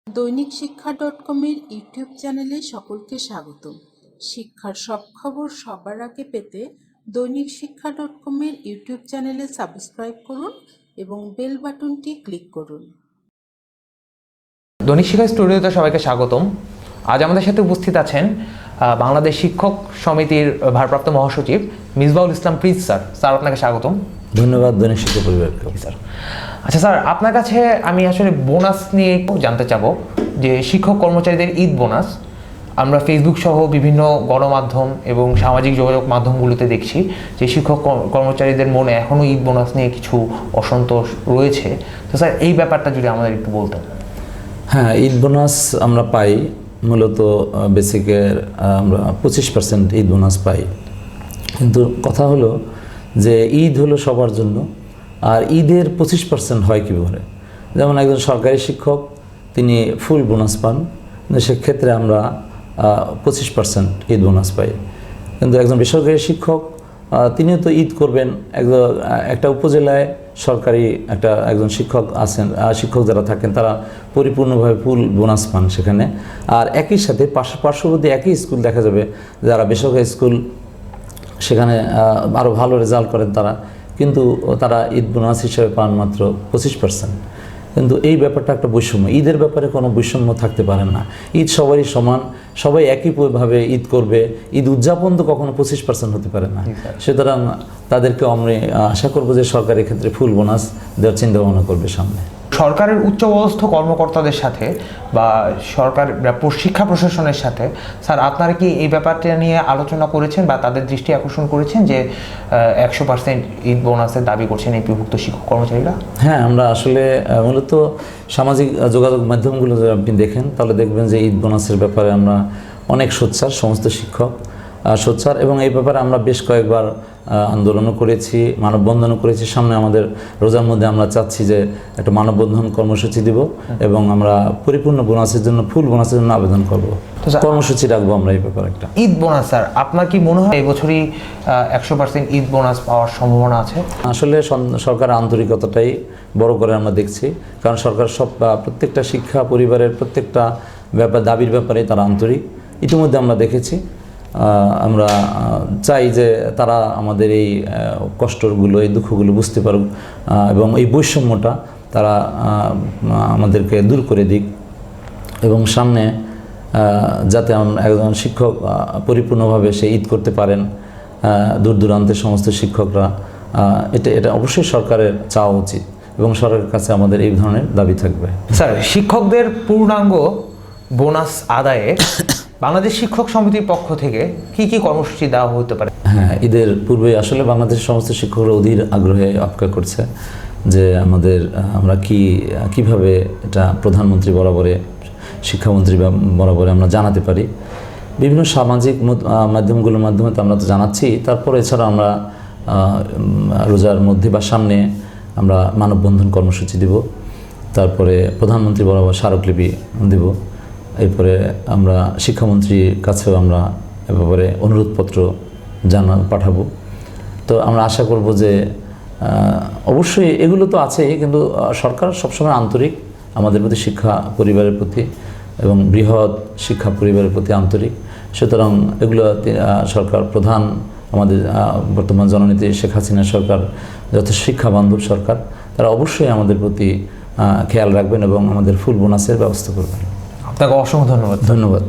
দৈনিক শিক্ষা .com-এর ইউটিউব চ্যানেলে সকলকে স্বাগতম। শিক্ষার সব খবর সবার আগে পেতে দৈনিক শিক্ষা .com-এর ইউটিউব চ্যানেলে সাবস্ক্রাইব করুন এবং বেল বাটনটি ক্লিক করুন। দৈনিক শিক্ষা স্টুডিওতে সবাইকে স্বাগতম। আজ আমাদের সাথে উপস্থিত আছেন বাংলাদেশ শিক্ষক সমিতির ভারপ্রাপ্ত মহাসচিব মিসবাহুল ইসলাম প্রিন্স স্যার। স্যার, আপনাকে স্বাগতম। ধন্যবাদ দৈনিক শিক্ষা পরিবারকে। স্যার, আচ্ছা স্যার, আপনার কাছে আমি আসলে বোনাস নিয়ে জানতে চাবো যে শিক্ষক কর্মচারীদের ঈদ বোনাস আমরা ফেসবুক সহ বিভিন্ন গণমাধ্যম এবং সামাজিক যোগাযোগ মাধ্যমগুলোতে দেখছি যে শিক্ষক কর্মচারীদের মনে এখনও ঈদ বোনাস নিয়ে কিছু অসন্তোষ রয়েছে। তো স্যার, এই ব্যাপারটা যদি আমাদের একটু বলতেন। হ্যাঁ, ঈদ বোনাস আমরা পাই, মূলত বেসিকের আমরা 25% ঈদ বোনাস পাই। কিন্তু কথা হলো যে ঈদ হলো সবার জন্য, আর ঈদের 25% হয় কীভাবে? যেমন একজন সরকারি শিক্ষক তিনি ফুল বোনাস পান, কিন্তু সেক্ষেত্রে আমরা 25% ঈদ বোনাস পাই। কিন্তু একজন বেসরকারি শিক্ষক তিনিও তো ঈদ করবেন। একটা উপজেলায় সরকারি একজন শিক্ষক আছেন, শিক্ষক যারা থাকেন তারা পরিপূর্ণভাবে ফুল বোনাস পান সেখানে। আর একই সাথে পার্শ্ববর্তী একই স্কুল দেখা যাবে যারা বেসরকারি স্কুল, সেখানে আরও ভালো রেজাল্ট করেন তারা, কিন্তু তারা ঈদ বোনাস হিসেবে পান মাত্র 25%। কিন্তু এই ব্যাপারটা একটা বৈষম্য। ঈদের ব্যাপারে কোনো বৈষম্য থাকতে পারে না। ঈদ সবারই সমান, সবাই একইভাবে ঈদ করবে। ঈদ উদযাপন তো কখনো 25% হতে পারে না। সুতরাং তাদেরকে আমরা আশা করবো যে সরকারের ক্ষেত্রে ফুল বোনাস দেওয়ার চিন্তা ভাবনা করবে সামনে। সরকারের উচ্চপদস্থ কর্মকর্তাদের সাথে বা সরকার শিক্ষা প্রশাসনের সাথে স্যার আপনারা কি এই ব্যাপারটা নিয়ে আলোচনা করেছেন বা তাদের দৃষ্টি আকর্ষণ করেছেন যে 100% ঈদ বোনাসের দাবি করছেন এই বিভক্ত শিক্ষক কর্মচারীরা? হ্যাঁ, আমরা আসলে মূলত সামাজিক যোগাযোগ মাধ্যমগুলো যদি আপনি দেখেন তাহলে দেখবেন যে ঈদ বোনাসের ব্যাপারে আমরা অনেক সোচ্চার, সমস্ত শিক্ষক সোচ্চার, এবং এই ব্যাপারে আমরা বেশ কয়েকবার আন্দোলনও করেছি, মানববন্ধনও করেছি। সামনে আমাদের রোজার মধ্যে আমরা চাচ্ছি যে একটা মানববন্ধন কর্মসূচি দিব এবং আমরা পরিপূর্ণ বোনাসের জন্য, ফুল বোনাসের জন্য আবেদন করব, কর্মসূচি রাখবো আমরা এই ব্যাপারে একটা। ঈদ বোনাস স্যার, আপনার কি মনে হয় এবছরই 100% ঈদ বোনাস পাওয়ার সম্ভাবনা আছে? আসলে সরকারের আন্তরিকতাটাই বড় করে আমরা দেখছি, কারণ সরকার প্রত্যেকটা শিক্ষা পরিবারের প্রত্যেকটা দাবির ব্যাপারে তারা আন্তরিক। ইতিমধ্যে আমরা দেখেছি। আমরা চাই যে তারা আমাদের এই কষ্টগুলো, এই দুঃখগুলো বুঝতে পারুক এবং এই বৈষম্যটা তারা আমাদেরকে দূর করে দিক, এবং সামনে যাতে একজন শিক্ষক পরিপূর্ণভাবে সে ঈদ করতে পারেন, দূর দূরান্তের সমস্ত শিক্ষকরা, এটা অবশ্যই সরকারের চাওয়া উচিত এবং সরকারের কাছে আমাদের এই ধরনের দাবি থাকবে। স্যার, শিক্ষকদের পূর্ণাঙ্গ বোনাস আদায়ে বাংলাদেশ শিক্ষক সমিতির পক্ষ থেকে কি কি কর্মসূচি দেওয়া হতে পারে? হ্যাঁ, ঈদের পূর্বে আসলে বাংলাদেশের সমস্ত শিক্ষকরা অধীর আগ্রহে অপেক্ষা করছে যে আমরা কিভাবে এটা প্রধানমন্ত্রী বরাবরে, শিক্ষামন্ত্রী বরাবরে আমরা জানাতে পারি। বিভিন্ন সামাজিক মাধ্যমগুলোর মাধ্যমে তো আমরা তো জানাচ্ছি। তারপর এছাড়া আমরা রোজার মধ্যে বা সামনে আমরা মানববন্ধন কর্মসূচি দিব, তারপরে প্রধানমন্ত্রী বরাবর স্মারকলিপি দেব, এরপরে আমরা শিক্ষামন্ত্রীর কাছেও আমরা এ ব্যাপারে অনুরোধপত্র পাঠাবো। তো আমরা আশা করব যে অবশ্যই এগুলো তো আছেই, কিন্তু সরকার সবসময় আন্তরিক আমাদের প্রতি, শিক্ষা পরিবারের প্রতি এবং বৃহৎ শিক্ষা পরিবারের প্রতি আন্তরিক। সুতরাং এগুলো সরকার প্রধান, আমাদের বর্তমান জননেত্রী শেখ হাসিনা সরকার যথেষ্ট শিক্ষা বান্ধব সরকার, তারা অবশ্যই আমাদের প্রতি খেয়াল রাখবেন এবং আমাদের ফুল বোনাসের ব্যবস্থা করবেন। আপনাকে অসংখ্য ধন্যবাদ। ধন্যবাদ।